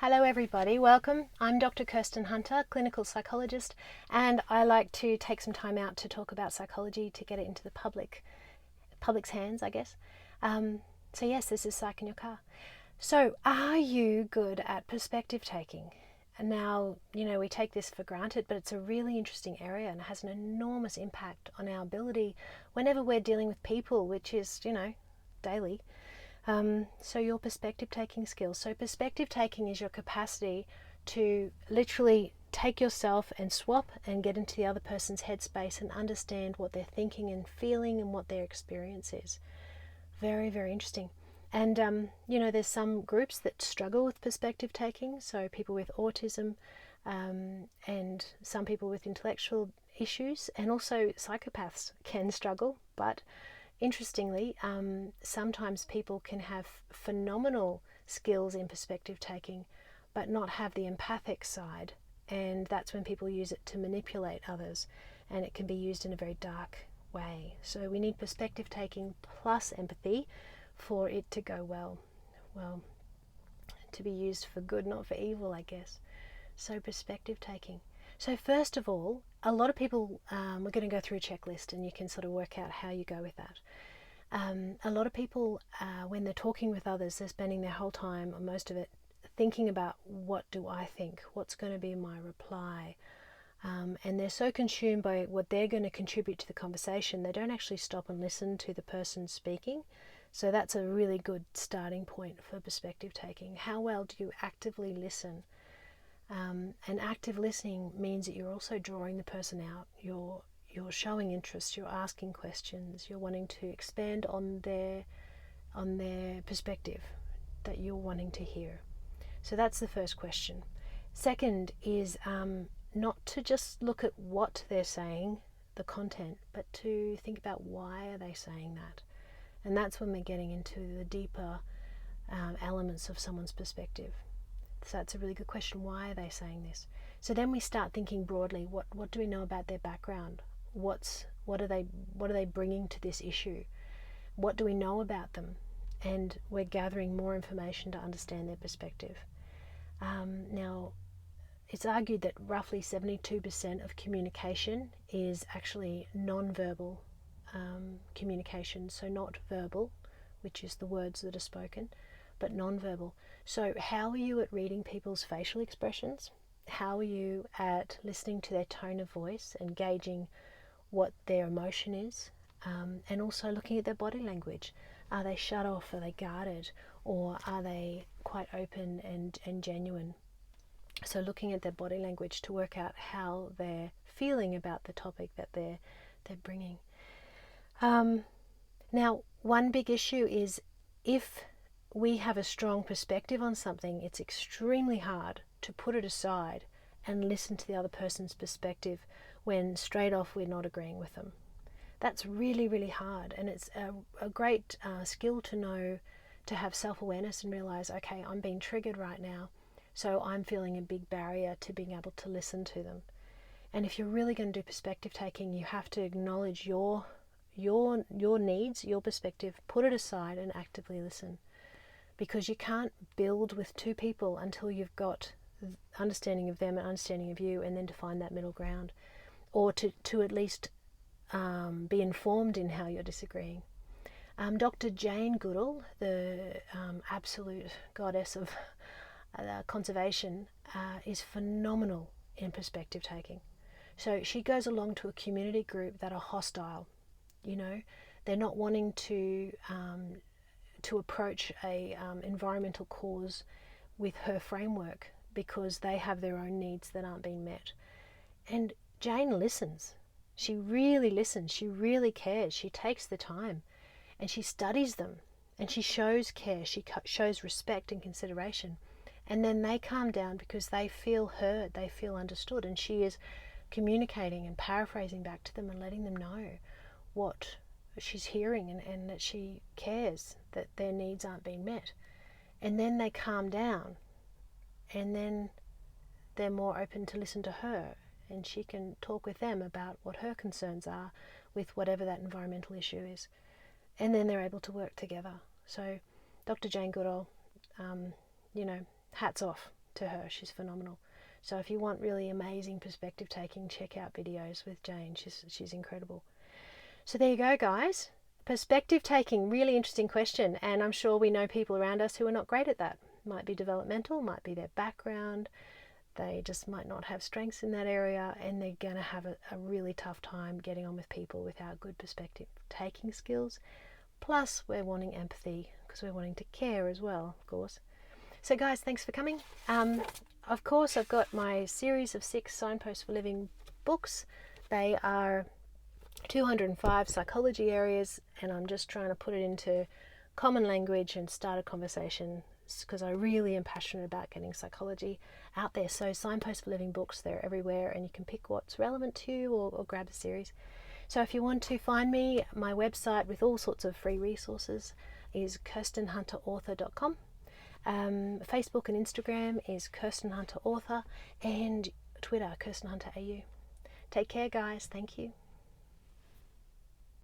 Hello everybody, welcome. I'm Dr. Kirsten Hunter, clinical psychologist, and I like to take some time out to talk about psychology to get it into the public's hands, I guess. So yes, this is Psych in Your Car. So are you good at perspective taking? And now, we take this for granted, but it's a really interesting area and has an enormous impact on our ability whenever we're dealing with people, which is, daily. So your perspective taking skills. So perspective taking is your capacity to literally take yourself and swap and get into the other person's headspace and understand what they're thinking and feeling and what their experience is. Very, very interesting. And, there's some groups that struggle with perspective taking. So people with autism and some people with intellectual issues, and also psychopaths can struggle, but interestingly, sometimes people can have phenomenal skills in perspective taking, but not have the empathic side, and that's when people use it to manipulate others, and it can be used in a very dark way. So we need perspective taking plus empathy for it to go well, to be used for good, not for evil, I guess. So perspective taking. So first of all, a lot of people, we're going to go through a checklist and you can sort of work out how you go with that. A lot of people, when they're talking with others, they're spending their whole time, or most of it, thinking about what do I think, what's going to be my reply. And they're so consumed by what they're going to contribute to the conversation, they don't actually stop and listen to the person speaking. So that's a really good starting point for perspective taking. How well do you actively listen? And active listening means that you're also drawing the person out. You're showing interest. You're asking questions. You're wanting to expand on their perspective that you're wanting to hear. So that's the first question. Second is not to just look at what they're saying, the content, but to think about why are they saying that. And that's when we're getting into the deeper elements of someone's perspective. So that's a really good question. Why are they saying this? So then we start thinking broadly. What do we know about their background? What are they bringing to this issue? What do we know about them? And we're gathering more information to understand their perspective. Now, it's argued that roughly 72% of communication is actually non-verbal communication. So not verbal, which is the words that are spoken, but non-verbal. So how are you at reading people's facial expressions? How are you at listening to their tone of voice and gauging what their emotion is? And also looking at their body language. Are they shut off? Are they guarded? Or are they quite open and genuine? So looking at their body language to work out how they're feeling about the topic that they're bringing. Now, one big issue is if we have a strong perspective on something, it's extremely hard to put it aside and listen to the other person's perspective when straight off we're not agreeing with them. That's really, really hard, and it's a great skill to know, to have self-awareness and realize, okay, I'm being triggered right now, so I'm feeling a big barrier to being able to listen to them. And if you're really going to do perspective taking, you have to acknowledge your needs, your perspective, put it aside and actively listen. Because you can't build with two people until you've got understanding of them and understanding of you, and then to find that middle ground, or to at least be informed in how you're disagreeing. Dr. Jane Goodall, the absolute goddess of conservation, is phenomenal in perspective taking. So she goes along to a community group that are hostile. They're not wanting to approach a environmental cause with her framework because they have their own needs that aren't being met. And Jane listens. She really listens. She really cares. She takes the time and she studies them, and she shows care. She shows respect and consideration. And then they calm down because they feel heard, they feel understood, and she is communicating and paraphrasing back to them and letting them know what she's hearing, and that she cares that their needs aren't being met. And then they calm down, and then they're more open to listen to her, and she can talk with them about what her concerns are with whatever that environmental issue is. And then they're able to work together. So Dr. Jane Goodall, hats off to her. She's phenomenal. So if you want really amazing perspective taking, check out videos with Jane. She's incredible. So there you go, guys. Perspective taking, really interesting question, and I'm sure we know people around us who are not great at that. Might be developmental, might be their background, they just might not have strengths in that area, and they're going to have a really tough time getting on with people without good perspective taking skills. Plus, we're wanting empathy because we're wanting to care as well, of course. So guys, thanks for coming. Of course, I've got my series of 6 Signposts for Living books. They are 205 psychology areas, and I'm just trying to put it into common language and start a conversation because I really am passionate about getting psychology out there. So Signposts for Living books, they're everywhere, and you can pick what's relevant to you or grab a series. So if you want to find me, my website with all sorts of free resources is kirstenhunterauthor.com. Facebook and Instagram is kirstenhunterauthor, and Twitter, kirstenhunterau. Take care, guys. Thank you.